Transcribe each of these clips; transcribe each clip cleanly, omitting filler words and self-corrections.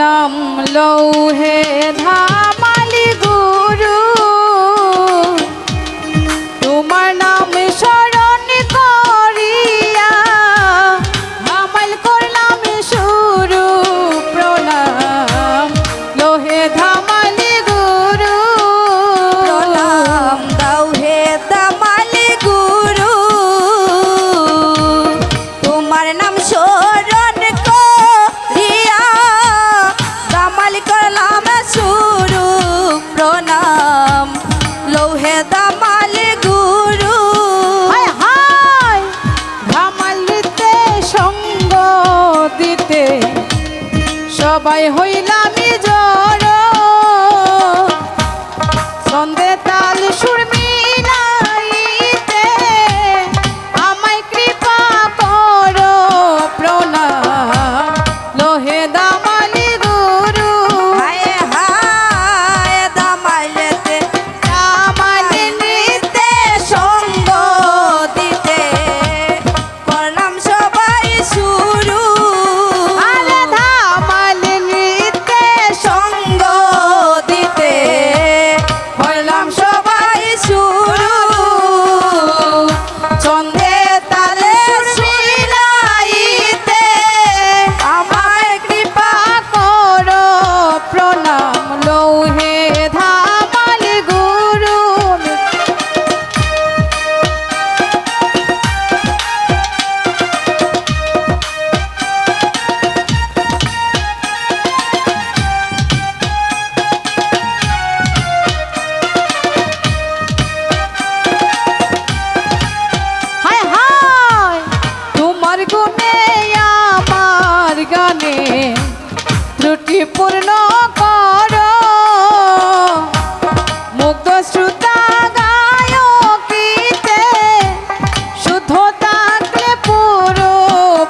প্রণাম লৌহে ধামালি গুরু, তোমার নাম স্মরণ করিয়া ধামাল করলাম শুরু। প্রণাম লোহে ধামালি গুরু, প্রণাম দাও হে দামালি গুরু, তোমার নাম স্মরণ করিয়া দামাল করলাম শুরু। প্রণাম লৌহে দামালি গুরু। হায় হায় ধামালিতে সঙ্গ দিতে সবাই হইলামি জড়, ছন্দে তাল সুর মিলাইতে আমায় কৃপা করো। প্রণাম লোহে দামালি গুরু, হায় হায় দামালেতে দামালি নিতে সঙ্গ দিতে করলাম সবাই শুরু। আরে ধামালি নিতে সঙ্গ দিতে করলাম সবাই শুরু। ছন্দে তালে মিলাইতে আমায় কৃপা করো। প্রণাম লৌহে ধামালি গুরু, হায় হায় তোমার গুণে আমার গানে ত্রুটিপূর্ণ করো। মুগ্ধ শ্রোতা গায়কিতে শুদ্ধ থাকলে পুরো।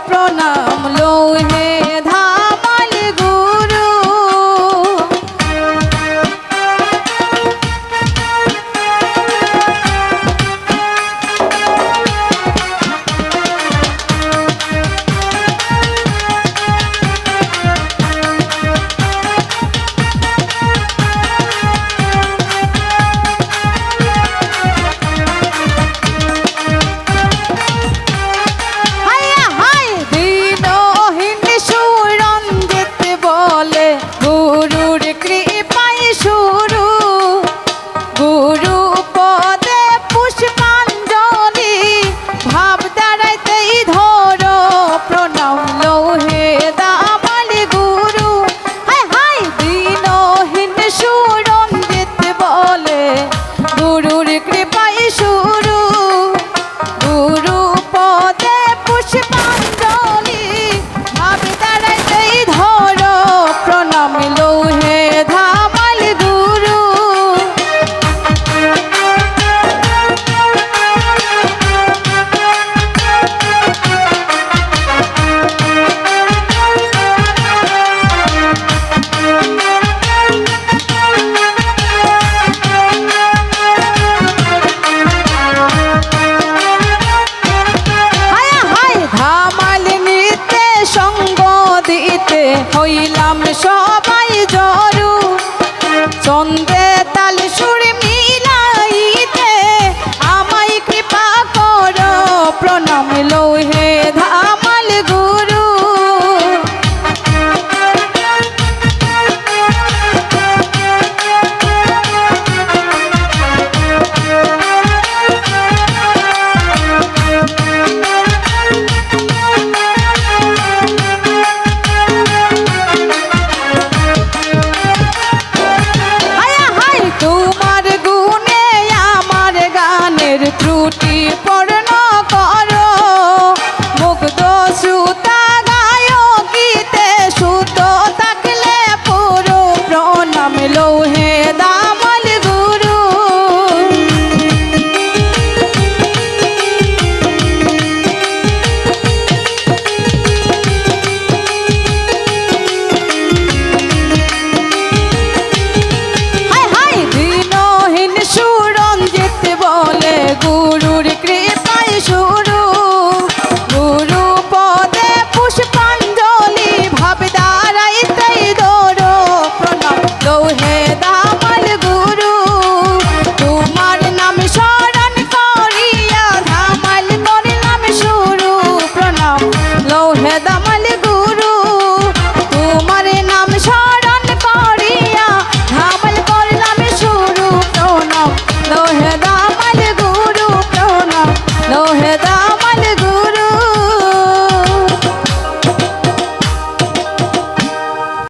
প্রণাম লৌহে ধামালি গুরু, হায় হায় দিনহীন সুরঞ্জিত বলে গুরুর কৃপায় শুরু। গুরু পদে পুষ্পাঞ্জলি ভাব দাঁড়াইতেই ধরো। প্রণাম লৌহে দামালি গুরু, হায় হায় দিনহীন সুরঞ্জিত বলে গুরুর কৃপায় শুরু। গুরু পদে পুষ্পাঞ্জলি ভাব দাঁড়াইতেই ধরো। প্রণাম লৌহে ধামালি গুরু, হায় হায় ধামালি নিতে সঙ্গ দিতে হইলাম সবাই জড়ু। ছন্দ